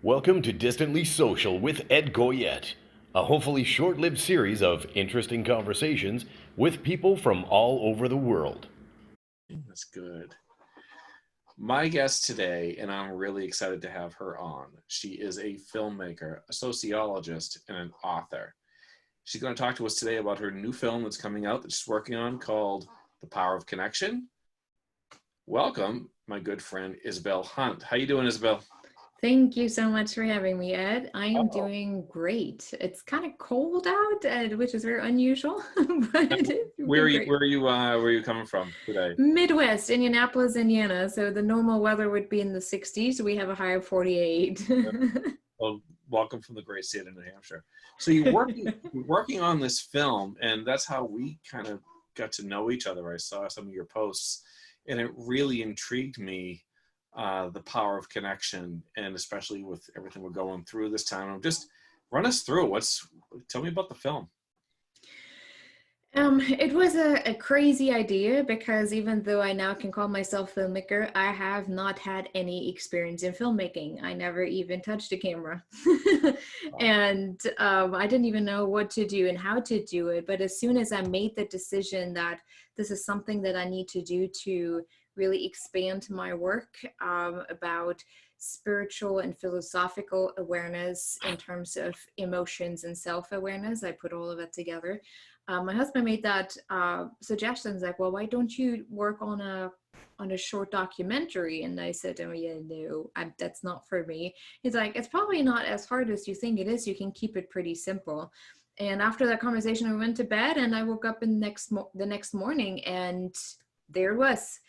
Welcome to Distantly Social with Ed Goyette, a hopefully short lived series of interesting conversations with people from all over the world. That's good. My guest today, and I'm really excited to have her on, she is a filmmaker, a sociologist, and an author. She's going to talk to us today about her new film that's coming out that she's working on called The Power of Connection. Welcome, my good friend Isabel Hundt. How you doing, Isabel? Thank you so much for having me, Ed. I am Oh, doing great. It's kind of cold out, which is very unusual, but it's where are been you? great. Where are you coming from today? Midwest, Indianapolis, Indiana. So the normal weather would be in the 60s. We have a high of 48. Well, welcome from the great state of New Hampshire. So you're working on this film, and that's how we kind of got to know each other. I saw some of your posts, and it really intrigued me, the power of connection, and especially with everything we're going through this time. Just run us through tell me about the film. It was a crazy idea because even though I now can call myself filmmaker, I have not had any experience in filmmaking. I never even touched a camera. And I didn't even know what to do and how to do it. But as soon as I made the decision that this is something that I need to do to really expand my work about spiritual and philosophical awareness in terms of emotions and self-awareness, I put all of it together. My husband made that suggestions like, well, why don't you work on a short documentary? And I said, oh yeah, no, that's not for me. He's like, it's probably not as hard as you think it is. You can keep it pretty simple. And after that conversation, I went to bed and I woke up in the next morning and there it was.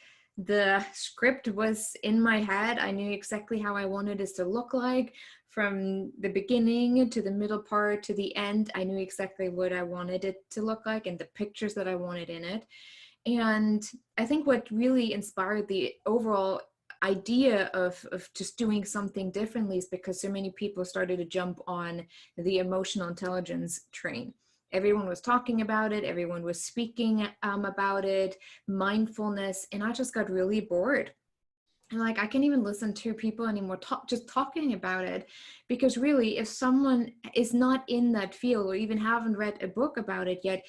The script was in my head. I knew exactly how I wanted this to look like. From the beginning to the middle part to the end, I knew exactly what I wanted it to look like and the pictures that I wanted in it. And I think what really inspired the overall idea of just doing something differently is because so many people started to jump on the emotional intelligence train. Everyone was talking about it, everyone was speaking about it, mindfulness, and I just got really bored. And like I can't even listen to people anymore just talking about it, because really if someone is not in that field or even haven't read a book about it yet,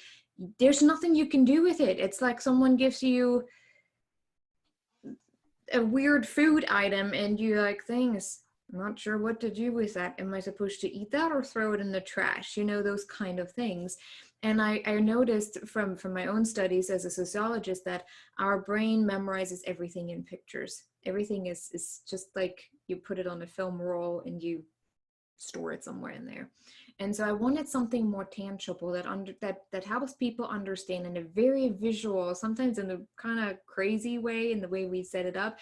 there's nothing you can do with it. It's like someone gives you a weird food item and you like things, I'm not sure what to do with that. Am I supposed to eat that or throw it in the trash? You know, those kind of things. And I noticed from my own studies as a sociologist that our brain memorizes everything in pictures. Everything is just like you put it on a film roll and you store it somewhere in there. And so I wanted something more tangible that helps people understand in a very visual, sometimes in a kind of crazy way in the way we set it up,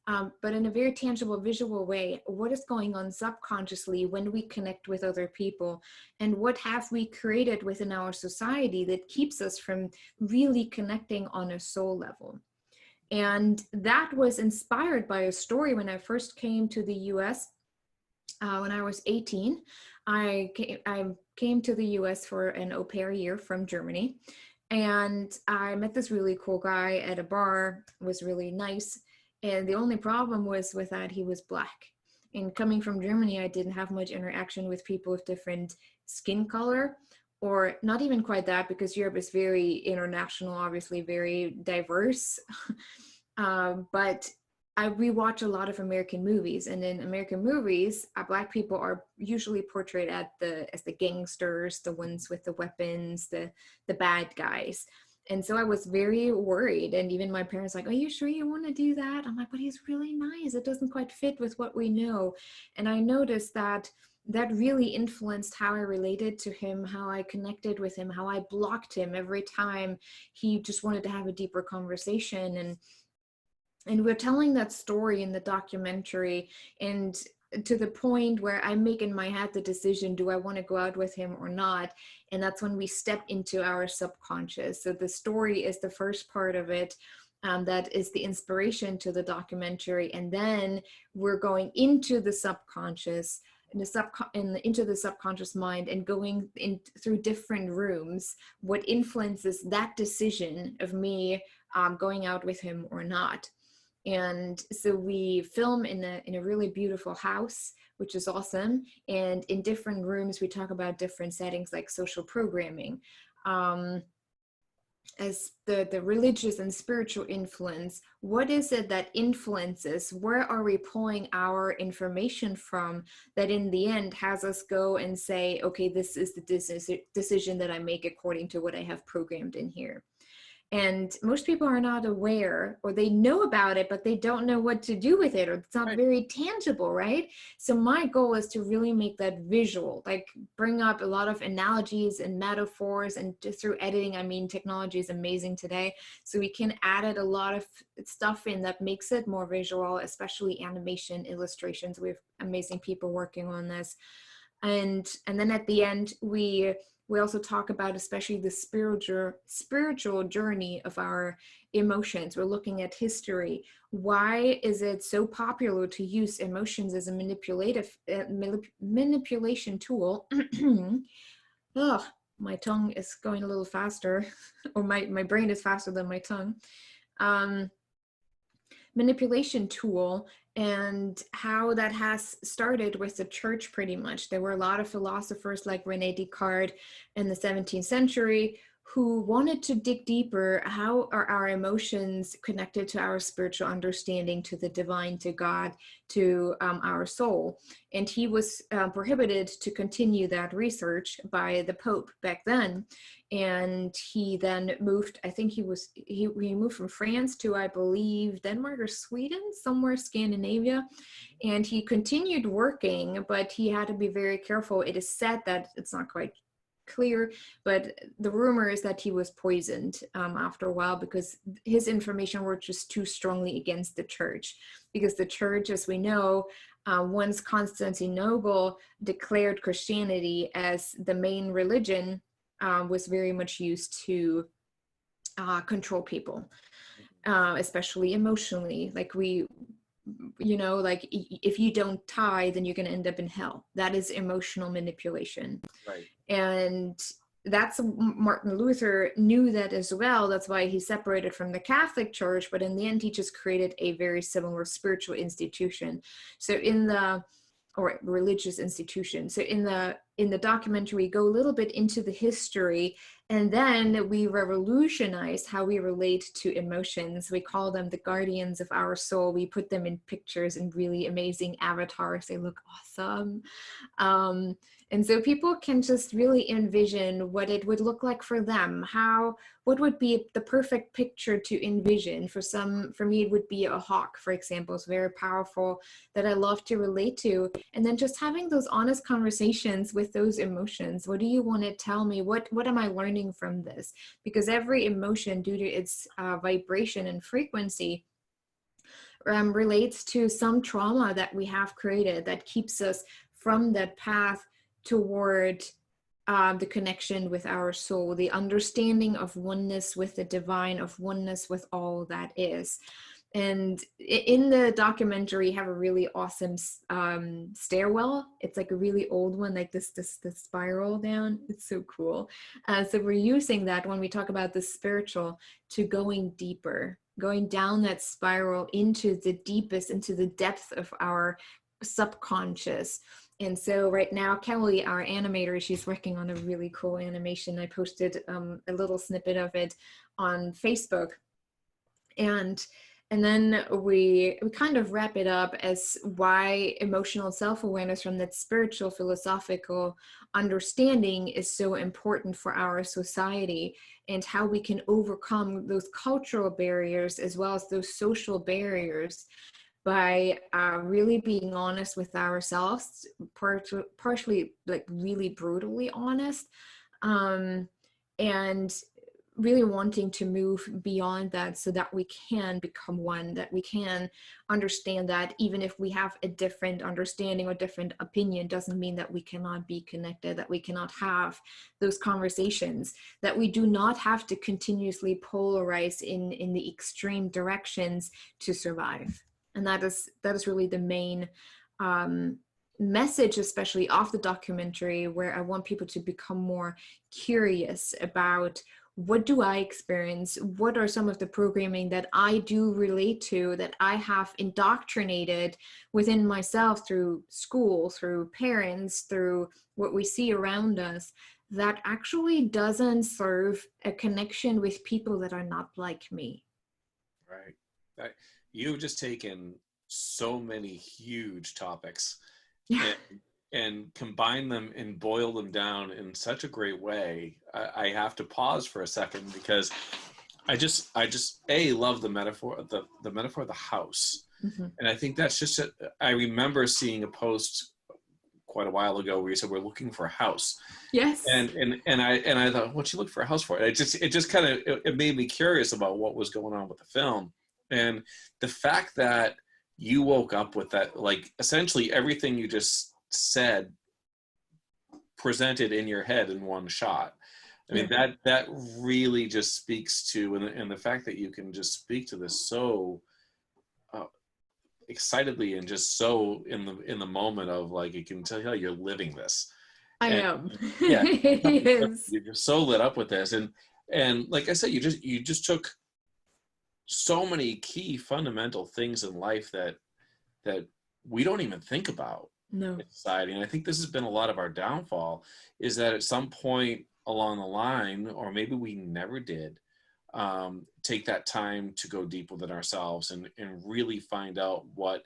but in a very tangible visual way, what is going on subconsciously when we connect with other people, and what have we created within our society that keeps us from really connecting on a soul level. And that was inspired by a story when I first came to the US. When I was 18, I came to the US for an au pair year from Germany. And I met this really cool guy at a bar, was really nice. And the only problem was with that he was Black. And coming from Germany, I didn't have much interaction with people with different skin color, or not even quite that, because Europe is very international, obviously very diverse. But we watch a lot of American movies, and in American movies, Black people are usually portrayed as the gangsters, the ones with the weapons, the bad guys. And so I was very worried, and even my parents like, "Are you sure you want to do that?" I'm like, "But he's really nice. It doesn't quite fit with what we know." And I noticed that really influenced how I related to him, how I connected with him, how I blocked him every time he just wanted to have a deeper conversation. And we're telling that story in the documentary, and to the point where I make in my head the decision, do I want to go out with him or not? And that's when we step into our subconscious. So the story is the first part of it. That is the inspiration to the documentary. And then we're going into the subconscious, into the subconscious mind, and going in through different rooms, what influences that decision of me going out with him or not. And so we film in a really beautiful house, which is awesome. And in different rooms, we talk about different settings like social programming. As the religious and spiritual influence, what is it that influences? Where are we pulling our information from that in the end has us go and say, okay, this is the decision that I make according to what I have programmed in here? And most people are not aware, or they know about it, but they don't know what to do with it, or it's not Right. very tangible, right? So my goal is to really make that visual, like bring up a lot of analogies and metaphors, and just through editing, I mean, technology is amazing today. So we can add a lot of stuff in that makes it more visual, especially animation, illustrations. We have amazing people working on this. And then at the end, we also talk about especially the spiritual journey of our emotions. We're looking at history. Why is it so popular to use emotions as a manipulation tool? Oh, my tongue is going a little faster, or my brain is faster than my tongue. Manipulation tool, and how that has started with the church pretty much. There were a lot of philosophers like René Descartes in the 17th century who wanted to dig deeper. How are our emotions connected to our spiritual understanding, to the divine, to God, to our soul? And he was prohibited to continue that research by the Pope back then. And he then moved, I think he moved from France to, I believe, Denmark or Sweden, somewhere Scandinavia. And he continued working, but he had to be very careful. It is said that it's not quite clear, but the rumor is that he was poisoned after a while, because his information were just too strongly against the church. Because the church, as we know, once Constantinople declared Christianity as the main religion, was very much used to control people, especially emotionally. Like like if you don't tithe, then you're going to end up in hell. That is emotional manipulation. Right. And that's, Martin Luther knew that as well. That's why he separated from the Catholic Church, but in the end he just created a very similar spiritual institution. So or religious institution. So in the documentary, we go a little bit into the history, and then we revolutionize how we relate to emotions. We call them the guardians of our soul. We put them in pictures and really amazing avatars. They look awesome. And so people can just really envision what it would look like for them. What would be the perfect picture to envision? For me, it would be a hawk, for example. It's very powerful, that I love to relate to. And then just having those honest conversations with those emotions. What do you want to tell me? What am I learning from this? Because every emotion, due to its vibration and frequency, relates to some trauma that we have created that keeps us from that path toward the connection with our soul, the understanding of oneness with the divine, of oneness with all that is. And in the documentary, you have a really awesome stairwell. It's like a really old one, like this spiral down. It's so cool. So we're using that when we talk about the spiritual, to going deeper, going down that spiral into the deepest, into the depth of our subconscious. And so right now, Kelly, our animator, she's working on a really cool animation. I posted a little snippet of it on Facebook. And then we kind of wrap it up as why emotional self-awareness from that spiritual philosophical understanding is so important for our society, and how we can overcome those cultural barriers as well as those social barriers by really being honest with ourselves, partially like really brutally honest, and really wanting to move beyond that, so that we can become one, that we can understand that even if we have a different understanding or different opinion, doesn't mean that we cannot be connected, that we cannot have those conversations, that we do not have to continuously polarize in the extreme directions to survive. And that is really the main message, especially of the documentary, where I want people to become more curious about what do I experience? What are some of the programming that I do relate to, that I have indoctrinated within myself through school, through parents, through what we see around us, that actually doesn't serve a connection with people that are not like me? Right. You've just taken so many huge topics and combine them and boil them down in such a great way. I have to pause for a second because I just love the metaphor, the metaphor of the house. Mhm. And I think that's just I remember seeing a post quite a while ago where you said we're looking for a house. Yes. And I thought, what you look for a house for? It just kind of it made me curious about what was going on with the film. And the fact that you woke up with that, like essentially everything you just said presented in your head in one shot. I mean, that really just speaks to, and the fact that you can just speak to this so excitedly and just so in the moment of like, you can tell how you're living this. I And am. yeah, It is. you're so lit up with this. And like I said, you just took so many key fundamental things in life that we don't even think about No. in society. And I think this has been a lot of our downfall, is that at some point along the line, or maybe we never did, take that time to go deep within ourselves and really find out what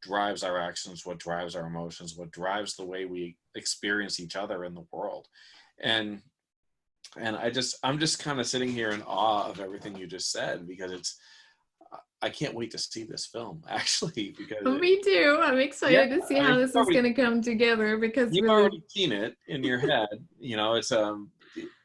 drives our actions, what drives our emotions, what drives the way we experience each other in the world. And I'm just kind of sitting here in awe of everything you just said, because I can't wait to see this film, actually, because Me too. I'm excited to see I how mean, this is going to come together, because you've really, already seen it in your head. It's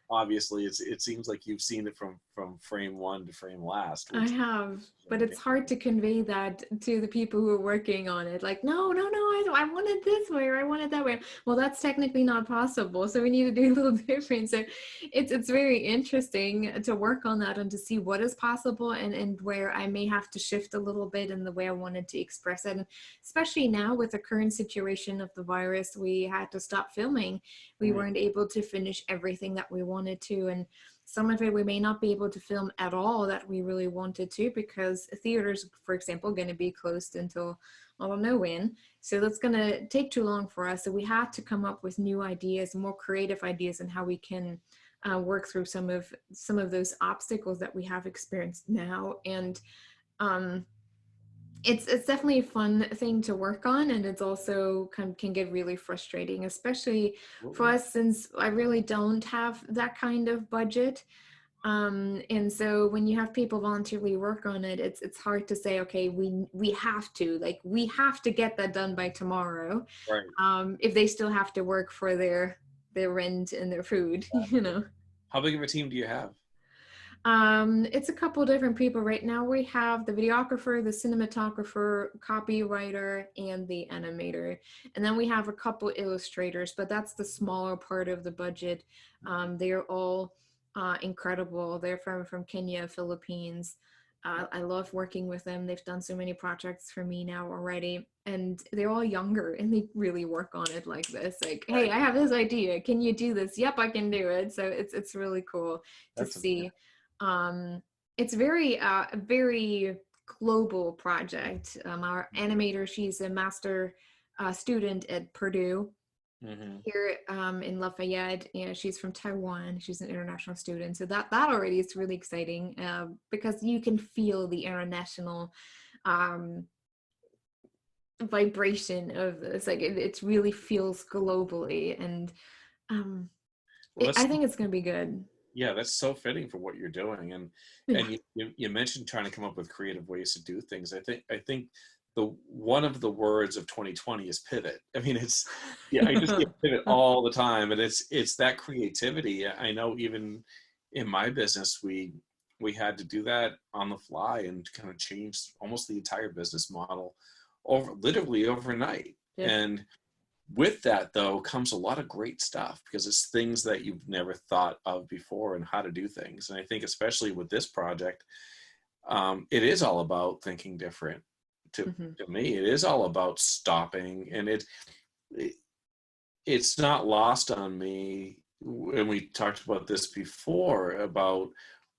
obviously it seems like you've seen it from frame one to frame last. I have, but it's hard to convey that to the people who are working on it. Like, no, I want it this way, or I want it that way. Well, that's technically not possible, so we need to do a little different. So it's very interesting to work on that and to see what is possible, and where I may have to shift a little bit in the way I wanted to express it. And especially now with the current situation of the virus, we had to stop filming. We weren't able to finish everything that we wanted to, and some of it we may not be able to film at all that we really wanted to, because theaters, for example, are going to be closed until I don't know when. So that's going to take too long for us. So we had to come up with new ideas, more creative ideas, and how we can work through some of those obstacles that we have experienced now. And it's definitely a fun thing to work on, and it's also can get really frustrating, especially for us, since I really don't have that kind of budget. And so when you have people voluntarily work on it, it's hard to say, okay, we have to get that done by tomorrow, Right. if they still have to work for their rent and their food. How big of a team do you have? It's a couple different people. Right now we have the videographer, the cinematographer, copywriter, and the animator. And then we have a couple illustrators, but that's the smaller part of the budget. They're all incredible. They're from Kenya, Philippines. I love working with them. They've done so many projects for me now already. And they're all younger, and they really work on it like this. Like, hey, I have this idea. Can you do this? Yep, I can do it. So it's really cool to see. It's very global project. Our animator, she's a master student at Purdue here in Lafayette. She's from Taiwan. She's an international student, so that already is really exciting, because you can feel the international vibration of this. Like it really feels globally, and I think it's going to be good. Yeah, that's so fitting for what you're doing. And Yeah. you mentioned trying to come up with creative ways to do things. I think the one of the words of 2020 is pivot. I mean, I just get pivot all the time, and it's that creativity. I know even in my business, we had to do that on the fly and kind of change almost the entire business model literally overnight. Yeah. And with that, though, comes a lot of great stuff, because it's things that you've never thought of before and how to do things. And I think especially with this project, it is all about thinking different. To me, it is all about stopping. And it's not lost on me and we talked about this before, about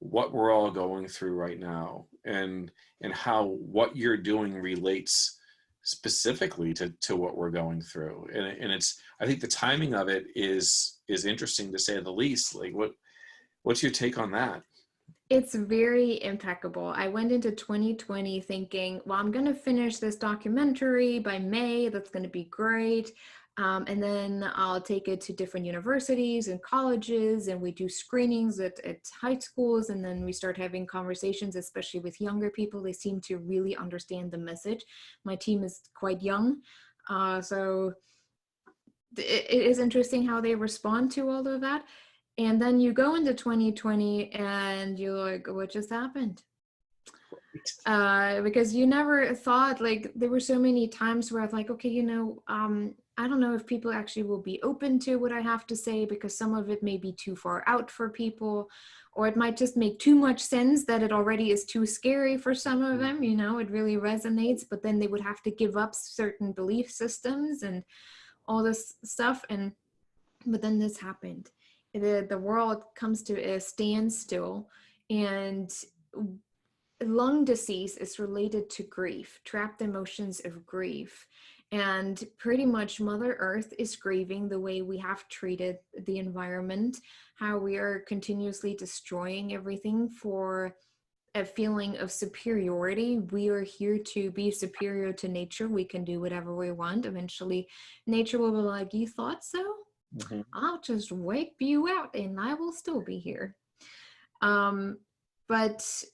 what we're all going through right now, and how what you're doing relates specifically to what we're going through. And it's, I think the timing of it is interesting, to say the least. Like, what's your take on that? It's very impeccable. I went into 2020 thinking, well, I'm going to finish this documentary by May. That's going to be great. And then I'll take it to different universities and colleges, and we do screenings at high schools. And then we start having conversations, especially with younger people. They seem to really understand the message. My team is quite young. So it is interesting how they respond to all of that. And then you go into 2020 and you're like, what just happened? Because you never thought, like, there were so many times where I was like, okay, I don't know if people actually will be open to what I have to say, because some of it may be too far out for people, or it might just make too much sense that it already is too scary for some of them, it really resonates, but then they would have to give up certain belief systems and all this stuff. But then this happened. The world comes to a standstill, and lung disease is related to grief, trapped emotions of grief. And pretty much Mother Earth is grieving the way we have treated the environment, how we are continuously destroying everything for a feeling of superiority. We are here to be superior to nature. We can do whatever we want. Eventually, nature will be like, you thought so? Mm-hmm. I'll just wipe you out and I will still be here. But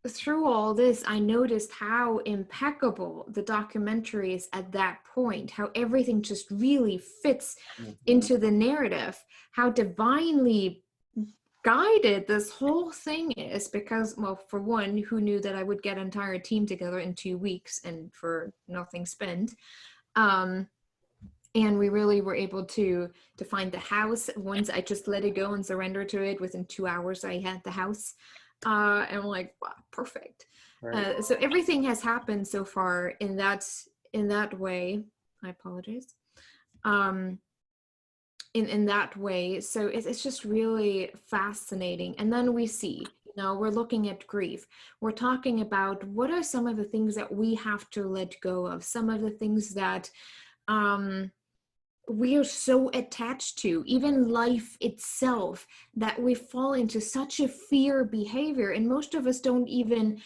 through all this, I noticed how impeccable the documentary is at that point, how everything just really fits into the narrative, how divinely guided this whole thing is. Because, well, for one, who knew that I would get an entire team together in 2 weeks and for nothing spent? And we really were able to find the house. Once I just let it go and surrender to it, within 2 hours I had the house. And I'm like, wow, perfect. Right. So everything has happened so far in that way. I apologize. In that way. So it's just really fascinating. And then we see, we're looking at grief. We're talking about what are some of the things that we have to let go of, some of the things that we are so attached to, even life itself, that we fall into such a fear behavior. And most of us don't even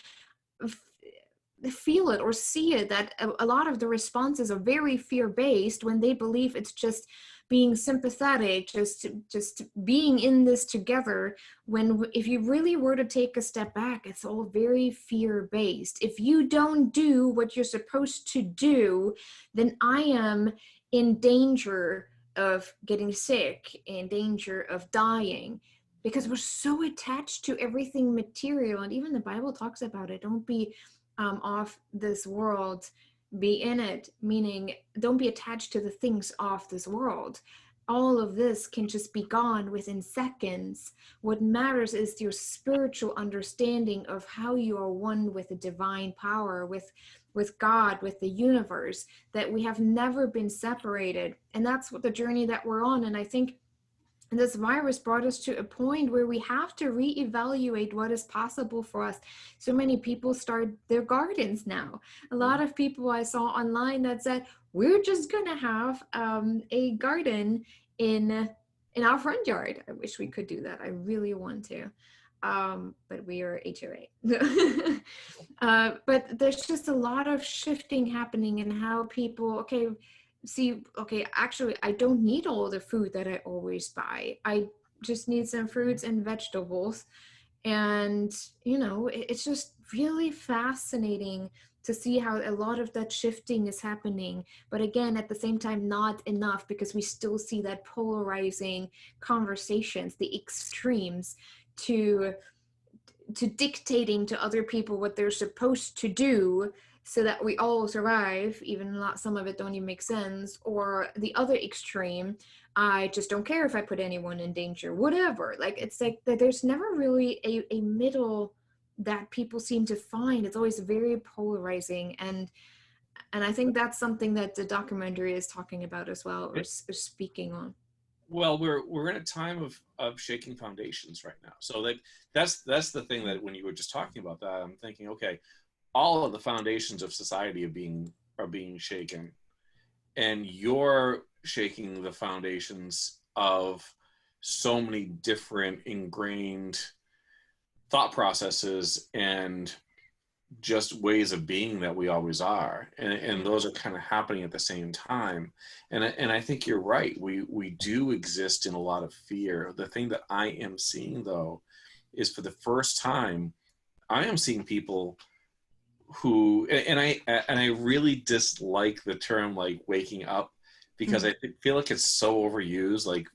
feel it or see it, that a lot of the responses are very fear-based, when they believe it's just being sympathetic, just being in this together, when if you really were to take a step back, it's all very fear-based. If you don't do what you're supposed to do, then I am in danger of getting sick, in danger of dying, because we're so attached to everything material. And even the Bible talks about it. Don't be of this world, be in it, meaning don't be attached to the things of this world. All of this can just be gone within seconds. What matters is your spiritual understanding of how you are one with the divine power, with God, with the universe, that we have never been separated. And that's what the journey that we're on. And I think this virus brought us to a point where we have to reevaluate what is possible for us. So many people start their gardens now. A lot of people I saw online that said, we're just gonna have a garden in our front yard. I wish we could do that. I really want to. But we are HOA. But there's just a lot of shifting happening in how people, actually, I don't need all the food that I always buy. I just need some fruits and vegetables. And, it's just really fascinating to see how a lot of that shifting is happening. But again, at the same time, not enough, because we still see that polarizing conversations, the extremes, to dictating to other people what they're supposed to do so that we all survive, even some of it don't even make sense. Or the other extreme, I just don't care if I put anyone in danger, whatever. Like, it's like that there's never really a middle that people seem to find. It's always very polarizing. And I think that's something that the documentary is talking about as well, or speaking on. Well, we're in a time of shaking foundations right now. So like that's the thing that when you were just talking about that, I'm thinking, okay, all of the foundations of society are being shaken, and you're shaking the foundations of so many different ingrained thought processes and just ways of being that we always are, and Yeah. those are kind of happening at the same time. And I think you're right, we do exist in a lot of fear. The thing that I am seeing though is for the first time I am seeing people who, and I really dislike the term like waking up, because Mhm. feel like it's so overused. Like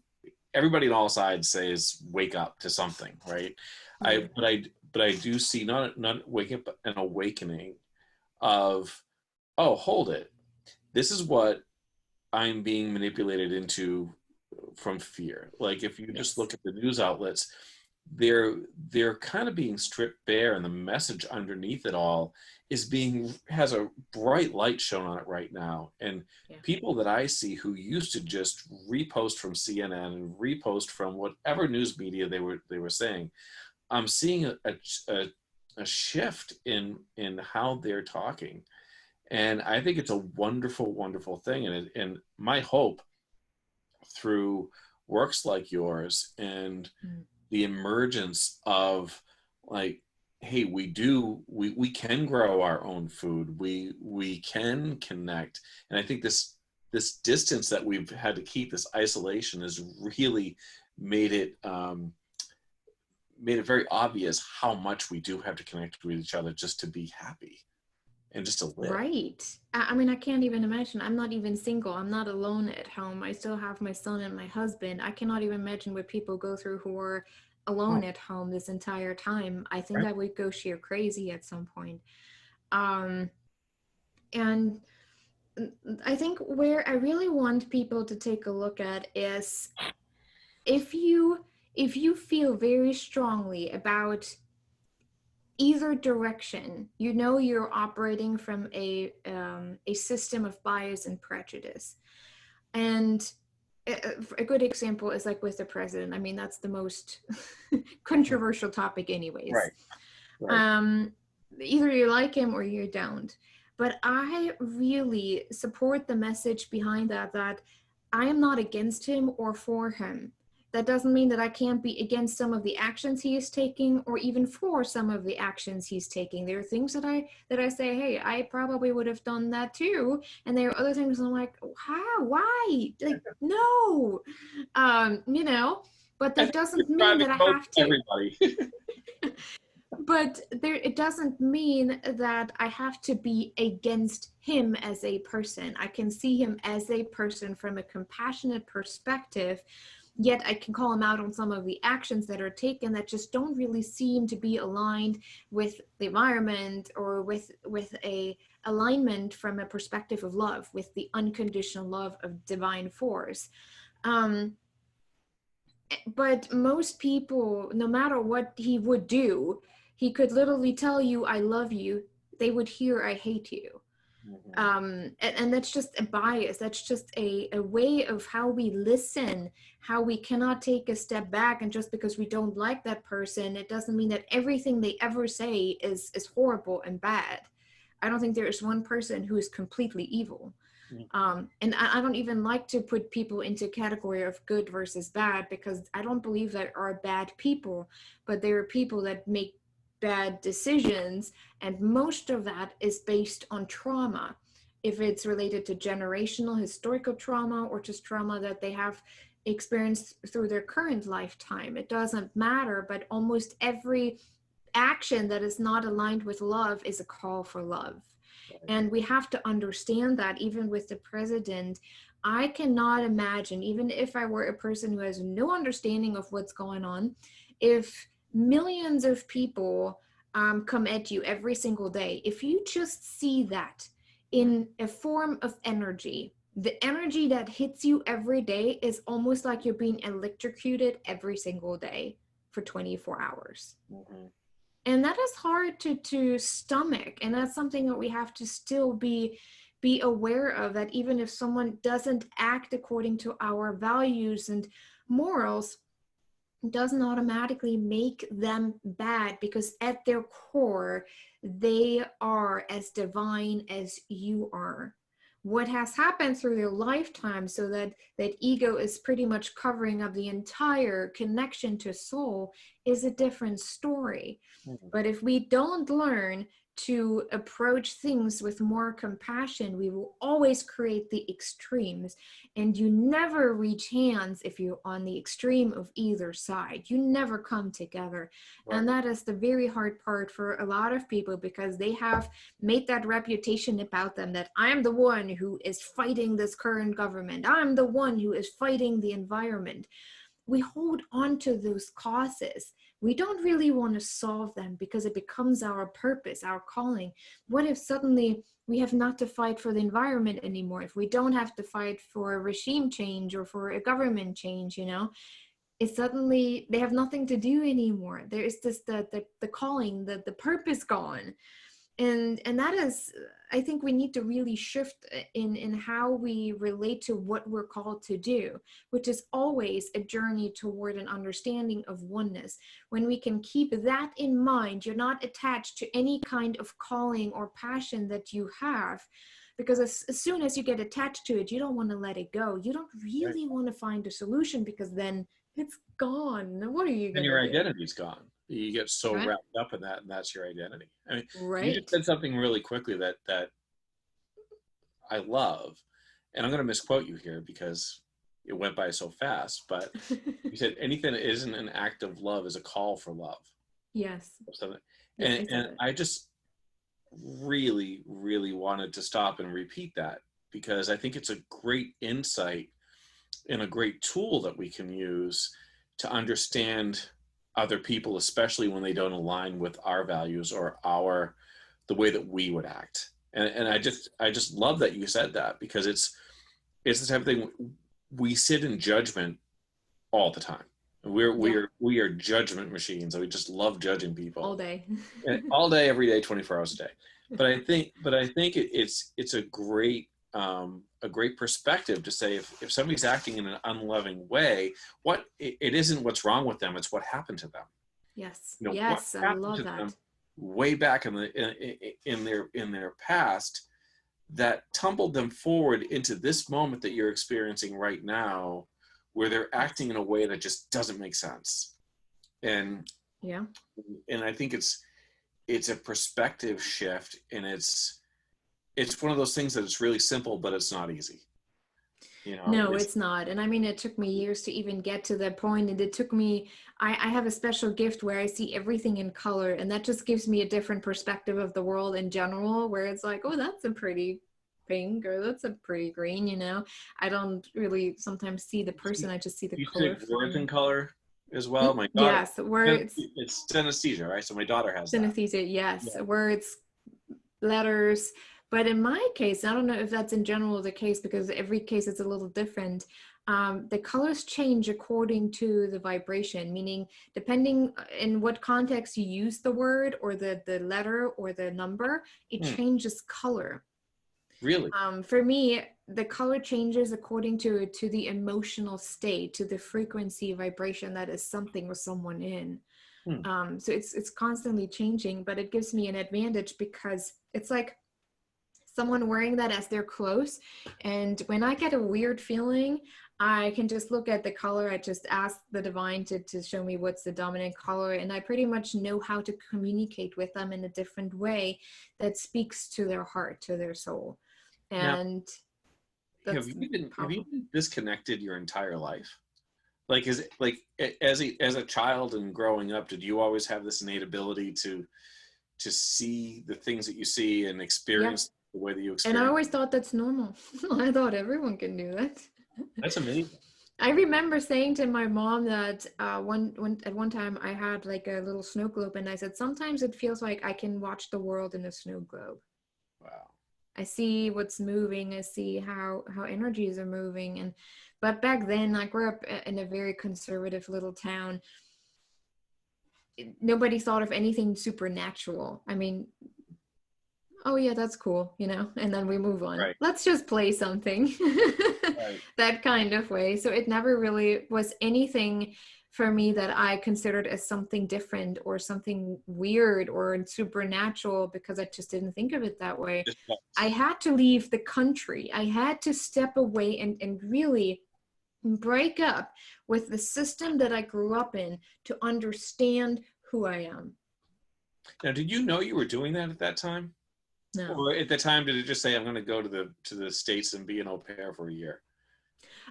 everybody on all sides says wake up to something, right? Yeah. But I do see not waking up, but an awakening of, oh, hold it, this is what I'm being manipulated into from fear. Like if you just Yes. look at the news outlets, they're they're kind of being stripped bare, and the message underneath it all is being has a bright light shown on it right now. And Yeah. people that I see who used to just repost from CNN and repost from whatever news media they were saying, I'm seeing a shift in how they're talking, and I think it's a wonderful, wonderful thing. And my hope through works like yours and Mm. the emergence of, like, hey, we can grow our own food, we can connect. And I think this distance that we've had to keep, this isolation, has really made it made it very obvious how much we do have to connect with each other just to be happy and just to live. Right. I mean, I can't even imagine. I'm not even single. I'm not alone at home. I still have my son and my husband. I cannot even imagine what people go through who are Oh, alone at home this entire time. I think right. I would go sheer crazy at some point. Um, and I think where I really want people to take a look at is if you if you feel very strongly about either direction, you know you're operating from a system of bias and prejudice. And a good example is like with the president. I mean, that's the most controversial topic, anyways. Right. Right. Um, Either you like him or you don't. But I really support the message behind that, that I am not against him or for him. That doesn't mean that I can't be against some of the actions he is taking or even for some of the actions he's taking. There are things that I say, hey, I probably would have done that too. And there are other things I'm like, how? Why? Like, no. You know, but I that think you're doesn't mean driving that I both have to, everybody. but there, it doesn't mean that I have to be against him as a person. I can see him as a person from a compassionate perspective, yet I can call him out on some of the actions that are taken that just don't really seem to be aligned with the environment or with a alignment from a perspective of love, with the unconditional love of divine force. um but most people, no matter what he would do, he could literally tell you, I love you. They would hear, I hate you. Mhm. And that's just a bias. That's just a way of how we listen, how we cannot take a step back. And just because we don't like that person, it doesn't mean that everything they ever say is horrible and bad. I don't think there is one person who is completely evil. And I don't even like to put people into category of good versus bad, because I don't believe there are bad people, but there are people that make bad decisions, and most of that is based on trauma. If it's related to generational historical trauma or just trauma that they have experienced through their current lifetime, it doesn't matter. But almost every action that is not aligned with love is a call for love. And we have to understand that even with the president, I cannot imagine, even if I were a person who has no understanding of what's going on, if millions of people come at you every single day, if you just see that in a form of energy, the energy that hits you every day is almost like you're being electrocuted every single day for 24 hours. Mhm. And that is hard to stomach, and that's something that we have to still be be aware of that even if someone doesn't act according to our values and morals, doesn't automatically make them bad, because at their core, they are as divine as you are. What has happened through their lifetime, so that ego is pretty much covering up the entire connection to soul, is a different story. But if we don't learn to approach things with more compassion, we will always create the extremes, and you never reach hands if you're on the extreme of either side. You never come together. Right. And that is the very hard part for a lot of people, because they have made that reputation about them that I'm the one who is fighting this current government, I'm the one who is fighting the environment. We hold on to those causes. We don't really want to solve them because it becomes our purpose, our calling. What if suddenly we have not to fight for the environment anymore? If we don't have to fight for a regime change or for a government change, it's suddenly they have nothing to do anymore. There is this the calling, the purpose gone. And that is, I think we need to really shift in how we relate to what we're called to do, which is always a journey toward an understanding of oneness. When we can keep that in mind, you're not attached to any kind of calling or passion that you have, because as soon as you get attached to it, you don't want to let it go. You don't really want to find a solution, because then it's gone. What are you going to do? And your identity's gone. You get so right. wrapped up in that, and that's your identity. I mean, right. You just said something really quickly that I love, and I'm going to misquote you here because it went by so fast, but you said anything that isn't an act of love is a call for love. Yes. And I just really, really wanted to stop and repeat that, because I think it's a great insight and a great tool that we can use to understand other people, especially when they don't align with our values or the way that we would act. And I just love that you said that, because it's the type of thing we sit in judgment all the time. We are judgment machines, and we just love judging people all day, every day, 24 hours a day. But I think it's a great perspective to say, if somebody's acting in an unloving way, it isn't what's wrong with them, it's what happened to them. Yes. Yes, I love that. Way back in their past, that tumbled them forward into this moment that you're experiencing right now, where they're acting in a way that just doesn't make sense. And I think it's a perspective shift, and it's one of those things that it's really simple, but it's not easy. No, it's not. And I mean, it took me years to even get to that point. And it took me, I have a special gift where I see everything in color. And that just gives me a different perspective of the world in general, where it's like, oh, that's a pretty pink, or that's a pretty green, I don't really sometimes see the person, I just see the color. You see words in color as well? My daughter, yes, words. It's synesthesia, right? So my daughter has synesthesia, yes. Yeah. Words, letters. But in my case, I don't know if that's in general the case, because every case is a little different. The colors change according to the vibration, meaning depending in what context you use the word or the letter or the number, it changes color. Really? For me, the color changes according to the emotional state, to the frequency vibration that is something or someone in. So it's constantly changing, but it gives me an advantage, because it's like someone wearing that as their clothes. And when I get a weird feeling, I can just look at the color. I just ask the divine to show me what's the dominant color. And I pretty much know how to communicate with them in a different way that speaks to their heart, to their soul. And now, have you been disconnected your entire life? Like, is it like as a child and growing up, did you always have this innate ability to see the things that you see and experience the way that you experience? And I always thought that's normal. I thought everyone can do that. That's amazing. I remember saying to my mom that at one time I had like a little snow globe, and I said, sometimes it feels like I can watch the world in a snow globe. Wow. I see what's moving. I see how energies are moving. But back then, I grew up in a very conservative little town. Nobody thought of anything supernatural. I mean, oh yeah, that's cool, you know, and then we move on. Right. Let's just play something. Right. That kind of way. So it never really was anything for me that I considered as something different or something weird or supernatural, because I just didn't think of it that way. Just I had to leave the country. I had to step away and really break up with the system that I grew up in to understand who I am. now, did you know you were doing that at that time? No. Or at the time, did it just say, I'm going to go to the States and be an au pair for a year?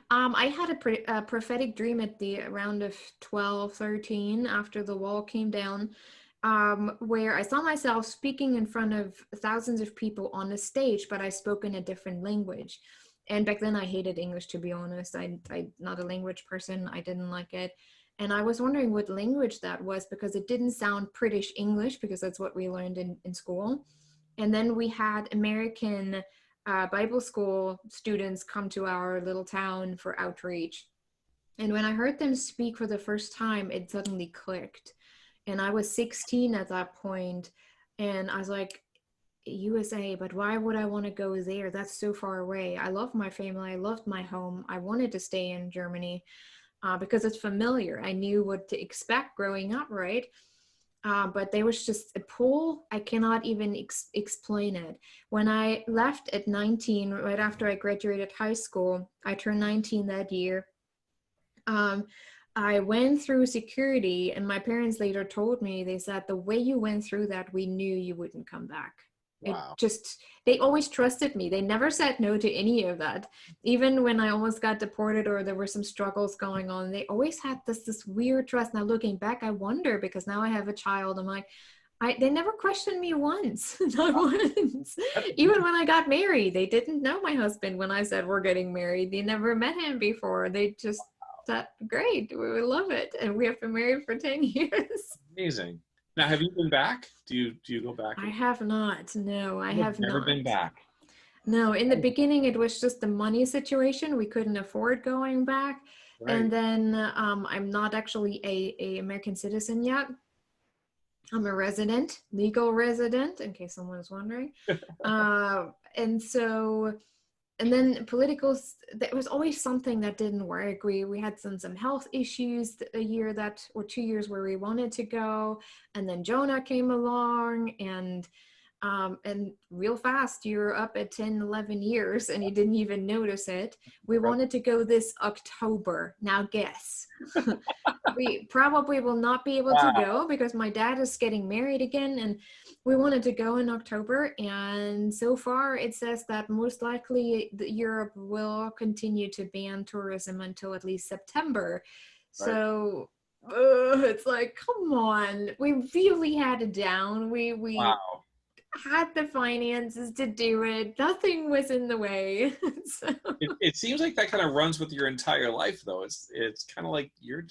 I had a prophetic dream at the around of 12, 13, after the wall came down, where I saw myself speaking in front of thousands of people on a stage, but I spoke in a different language. And back then I hated English, to be honest. I'm not a language person. I didn't like it. And I was wondering what language that was, because it didn't sound British English, because that's what we learned in school. And then we had American Bible school students come to our little town for outreach. And when I heard them speak for the first time, it suddenly clicked. And I was 16 at that point, and I was like, USA, but why would I want to go there? That's so far away. I love my family. I loved my home. I wanted to stay in Germany because it's familiar. I knew what to expect growing up, right? But there was just a pull. I cannot even explain it. When I left at 19, right after I graduated high school, I turned 19 that year. I went through security, and my parents later told me, they said, the way you went through that, we knew you wouldn't come back. It Wow. just, they always trusted me. They never said no to any of that. Even when I almost got deported or there were some struggles going on, they always had this weird trust. Now looking back, I wonder, because now I have a child, I'm like, they never questioned me once, not once. Even when I got married, they didn't know my husband when I said we're getting married. They never met him before. They just thought, great, we love it. And we have been married for 10 years. Amazing. Now, have you been back? Do you go back? I have not. No, I have never not. been back. No, in the beginning, it was just the money situation. We couldn't afford going back. Right. And then I'm not actually a American citizen yet. I'm a resident, legal resident, in case someone is wondering. And so, and then politicals, there was always something that didn't work. We had some health issues a year that, or 2 years, where we wanted to go. And then Jonah came along, and real fast, you're up at 10, 11 years and you didn't even notice it. We wanted to go this October. Now guess. We probably will not be able to go because my dad is getting married again, and we wanted to go in October. And so far it says that most likely Europe will continue to ban tourism until at least September. So it's like, come on, we really had it down. We Wow. had the finances to do it. Nothing was in the way. So. It seems like that kind of runs with your entire life, though. It's kind of like you're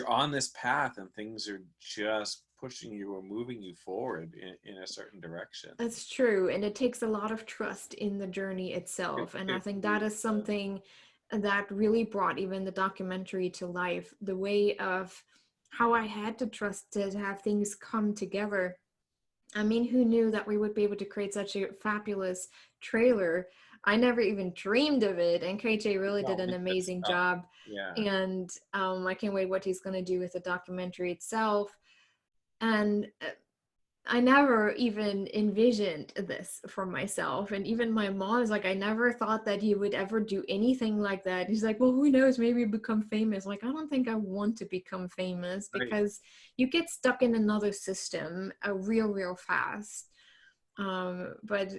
on this path, and things are just pushing you or moving you forward in a certain direction. That's true. And it takes a lot of trust in the journey itself. And I think that is something that really brought even the documentary to life. The way of how I had to trust to have things come together. I mean, who knew that we would be able to create such a fabulous trailer? I never even dreamed of it, and KJ really did an amazing job. Yeah. And I can't wait what he's going to do with the documentary itself. And I never even envisioned this for myself. And even my mom is like, I never thought that he would ever do anything like that. He's like, well, who knows? Maybe become famous. Like, I don't think I want to become famous, because you get stuck in another system real fast. But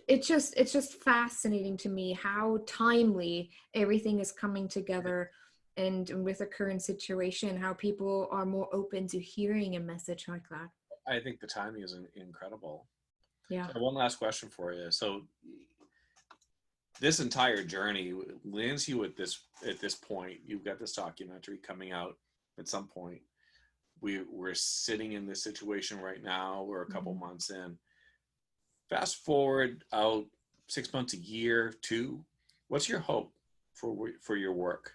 it's just fascinating to me how timely everything is coming together. And with the current situation, how people are more open to hearing a message like that. I think the timing is incredible. Yeah. So one last question for you. So this entire journey lands you at this point. You've got this documentary coming out at some point. We're sitting in this situation right now. We're a couple months in. Fast forward out 6 months, a year, 2. What's your hope for your work?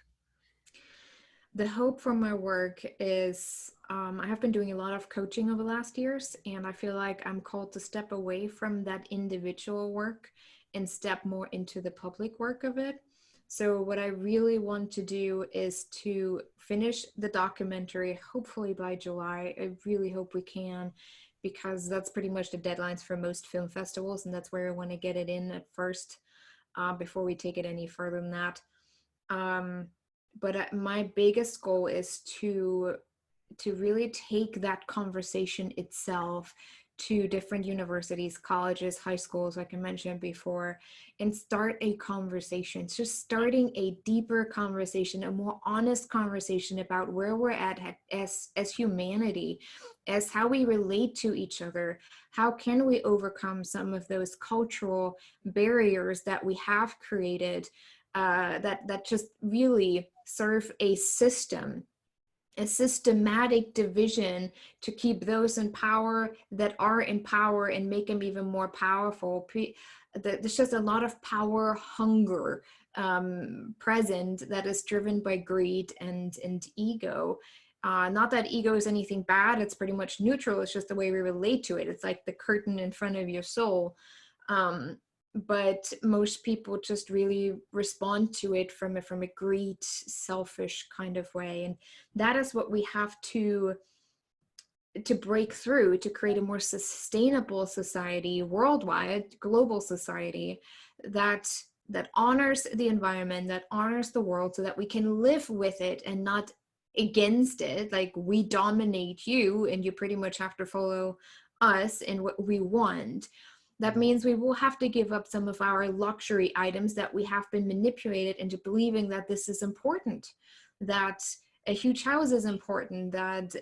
The hope for my work is I have been doing a lot of coaching over the last years, and I feel like I'm called to step away from that individual work and step more into the public work of it. So, what I really want to do is to finish the documentary, hopefully by July. I really hope we can, because that's pretty much the deadlines for most film festivals, and that's where I want to get it in at first before we take it any further than that. Um, but my biggest goal is to really take that conversation itself to different universities, colleges, high schools, like I mentioned before, and start a conversation. It's just starting a deeper conversation, a more honest conversation about where we're at as humanity, as how we relate to each other. How can we overcome some of those cultural barriers that we have created that just really serve a systematic division to keep those in power that are in power and make them even more powerful. There's just a lot of power hunger present that is driven by greed and ego. Not that ego is anything bad, it's pretty much neutral, it's just the way we relate to it. It's like the curtain in front of your soul. But most people just really respond to it from a greed, selfish kind of way, and that is what we have to break through to create a more sustainable society, worldwide, global society that honors the environment, that honors the world, so that we can live with it and not against it. Like, we dominate you and you pretty much have to follow us and what we want. That means we will have to give up some of our luxury items that we have been manipulated into believing that this is important, that a huge house is important, that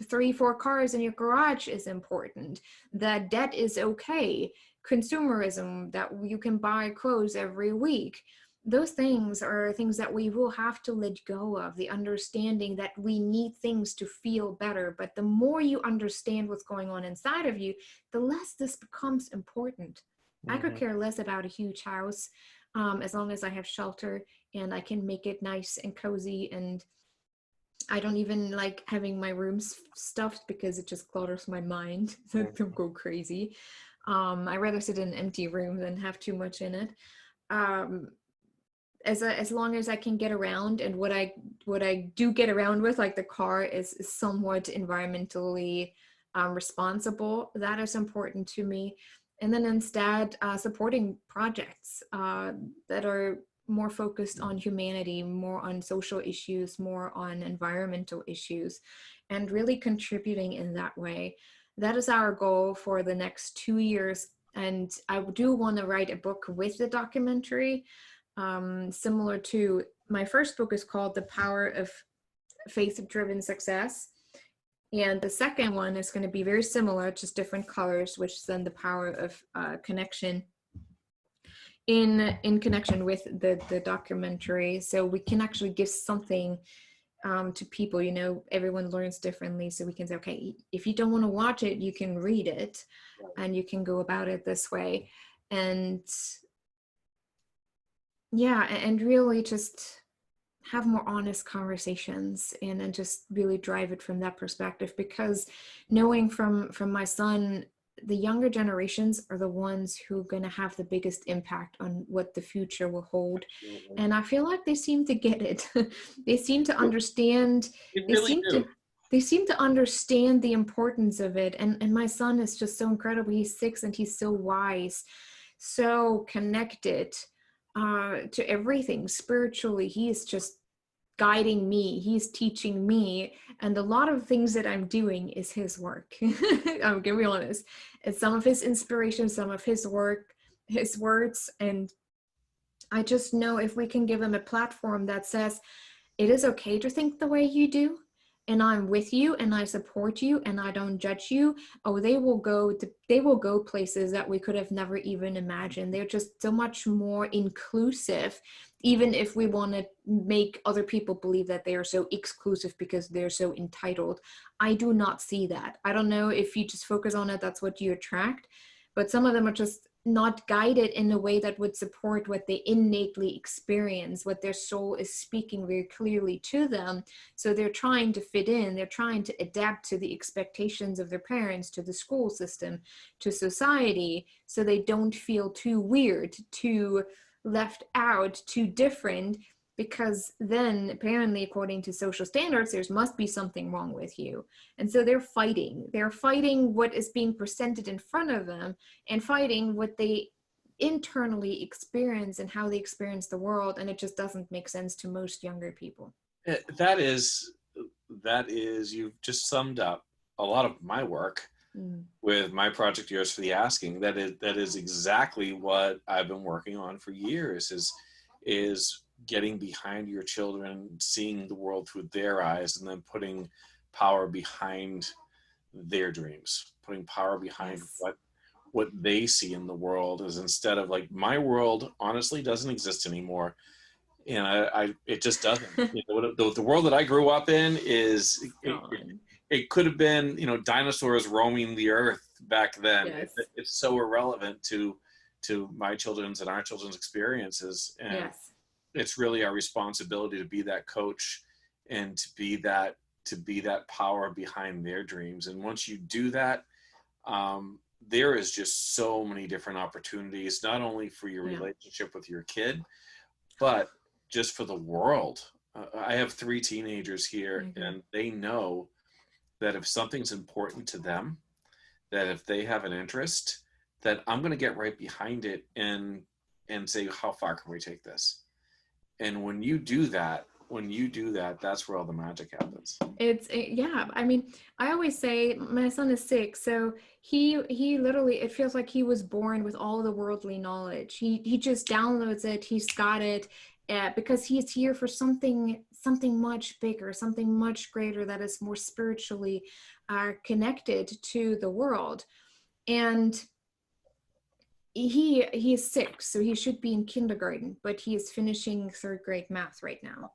3-4 cars in your garage is important, that debt is okay, consumerism, that you can buy clothes every week. Those things are things that we will have to let go of, the understanding that we need things to feel better. But the more you understand what's going on inside of you, the less this becomes important. I could care less about a huge house as long as I have shelter and I can make it nice and cozy. And I don't even like having my rooms stuffed because it just clutters my mind. So don't go crazy. I'd rather sit in an empty room than have too much in it. As long as I can get around, and what I do get around with, like the car, is somewhat environmentally responsible, that is important to me. And then instead supporting projects that are more focused on humanity, more on social issues, more on environmental issues, and really contributing in that way. That is our goal for the next 2 years. And I do want to write a book with the documentary. Similar to my first book is called The Power of Faith-Driven Success. And the second one is going to be very similar, just different colors, which is then The Power of Connection, in connection with the documentary. So we can actually give something to people. You know, everyone learns differently. So we can say, okay, if you don't want to watch it, you can read it and you can go about it this way. And yeah, and really just have more honest conversations and just really drive it from that perspective. Because knowing from my son, the younger generations are the ones who are going to have the biggest impact on what the future will hold. And I feel like they seem to get it. They seem to understand. They seem to understand the importance of it. And my son is just so incredible. He's 6 and he's so wise, so connected to everything spiritually. He is just guiding me, he's teaching me, and a lot of things that I'm doing is his work. I'm gonna be honest. It's some of his inspiration, some of his work, his words, and I just know if we can give him a platform that says it is okay to think the way you do, and I'm with you and I support you and I don't judge you, oh, they will go places that we could have never even imagined. They're just so much more inclusive, even if we want to make other people believe that they are so exclusive because they're so entitled. I do not see that. I don't know if you just focus on it, that's what you attract, but some of them are just not guided in a way that would support what they innately experience, what their soul is speaking very clearly to them. So they're trying to fit in, they're trying to adapt to the expectations of their parents, to the school system, to society, so they don't feel too weird, too left out, too different, because then apparently according to social standards there must be something wrong with you. And so they're fighting what is being presented in front of them, and fighting what they internally experience and how they experience the world, and it just doesn't make sense to most younger people. That is, you've just summed up a lot of my work with my project Yours for the Asking. That is exactly what I've been working on for years, is getting behind your children, seeing the world through their eyes, and then putting power behind their dreams, putting power behind what they see in the world, is instead of like, my world honestly doesn't exist anymore. And it just doesn't. The world that I grew up in is, it could have been, dinosaurs roaming the earth back then. Yes. It's so irrelevant to my children's and our children's experiences. And it's really our responsibility to be that coach and to be that power behind their dreams. And once you do that, there is just so many different opportunities, not only for your relationship with your kid, but just for the world. I have 3 teenagers here, and they know that if something's important to them, that if they have an interest, that I'm going to get right behind it and say, how far can we take this? And when you do that, that's where all the magic happens. I mean, I always say my son is 6, so he literally, it feels like he was born with all the worldly knowledge. He just downloads it. He's got it because he's here for something much bigger, something much greater, that is more spiritually connected to the world. And he is 6, so he should be in kindergarten, but he is finishing 3rd grade math right now.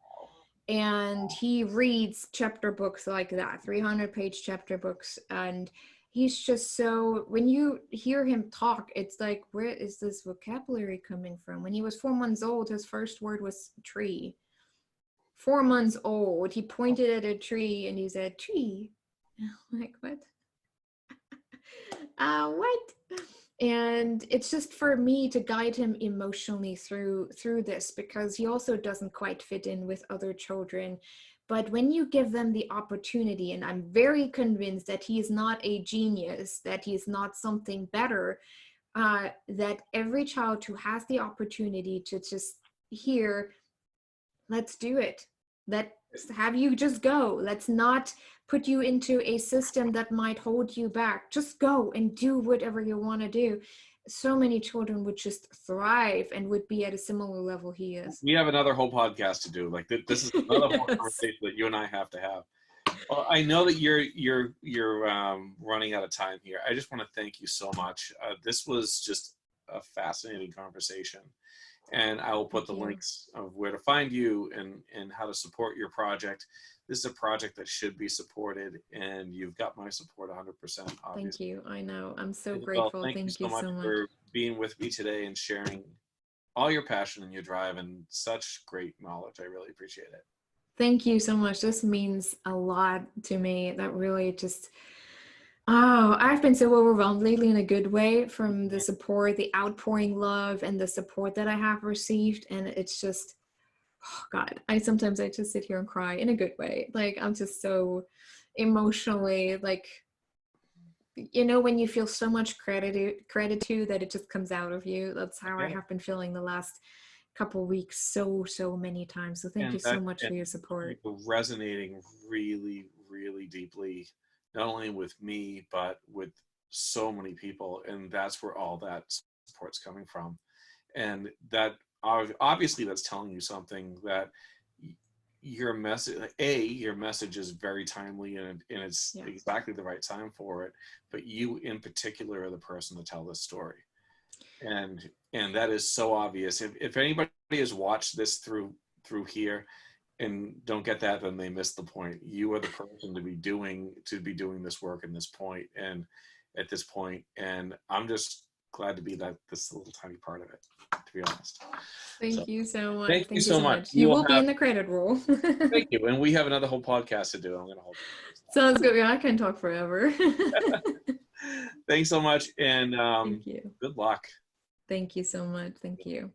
And he reads chapter books like that, 300-page chapter books. And he's just so, when you hear him talk, it's like, where is this vocabulary coming from? When he was 4 months old, his first word was tree. 4 months old, he pointed at a tree and he said, tree. I'm like, what? What? And it's just for me to guide him emotionally through this, because he also doesn't quite fit in with other children. But when you give them the opportunity, and I'm very convinced that he is not a genius, that he is not something better, that every child who has the opportunity to just hear, let's do it. Let's have you just go. Let's not put you into a system that might hold you back. Just go and do whatever you want to do. So many children would just thrive and would be at a similar level he is. We have another whole podcast to do. Like, this is another whole conversation that you and I have to have. Well, I know that you're running out of time here. I just want to thank you so much. This was just a fascinating conversation. And I will put the links of where to find you and how to support your project. This is a project that should be supported, and you've got my support 100%. Obviously. Thank you. I know. I'm so grateful. Thank you so much for being with me today and sharing all your passion and your drive and such great knowledge. I really appreciate it. Thank you so much. This means a lot to me. That really just... Oh, I've been so overwhelmed lately in a good way from the support, the outpouring love, and the support that I have received. And it's just, oh God, I just sit here and cry in a good way. Like, I'm just so emotionally, like, when you feel so much gratitude that it just comes out of you. That's how I have been feeling the last couple of weeks so many times. So thank you so much for your support. Resonating really, really deeply, not only with me, but with so many people. And that's where all that support's coming from. And that obviously that's telling you something, that your message is very timely, and it's exactly the right time for it. But you in particular are the person to tell this story. And that is so obvious. If anybody has watched this through here and don't get that, then they missed the point. You are the person to be doing this work in this point, and at this point. And I'm just glad to be this little tiny part of it, to be honest. Thank you so much. Thank you so much. You You will will be have- in the credit roll. Thank you. And we have another whole podcast to do. I'm going to hold it. Sounds good. Yeah, I can talk forever. Thanks so much. And Thank you. good luck. Thank you so much. Thank you.